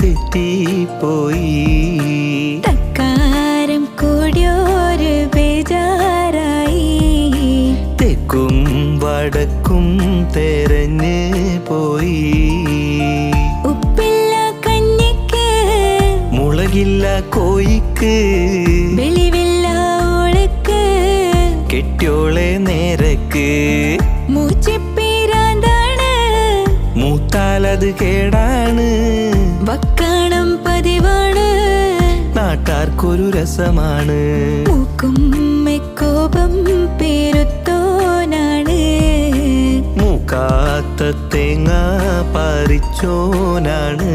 തെറ്റിപ്പോയി. തക്കാരം കൂടിയൊരു ബേജാറായി. തെക്കും വടക്കും തെരഞ്ഞ് പോയി. ഉപ്പില്ല കഞ്ഞിക്ക് മുളകില്ല കോയിക്ക് വെളിവില്ല ഓളക്ക് കെട്ടിയോളെ നേരക്ക്. മൂച്ചിപ്പീരാന്താണ് മൂത്താലത് കേടാണ്. വക്കാണം പതിവാണ് നാട്ടാർക്കൊരു രസമാണ്. മൂക്കും മെക്കോപം പേരുത്തോനാണ്. മൂക്കാത്ത തേങ്ങ പറിച്ചോനാണ്.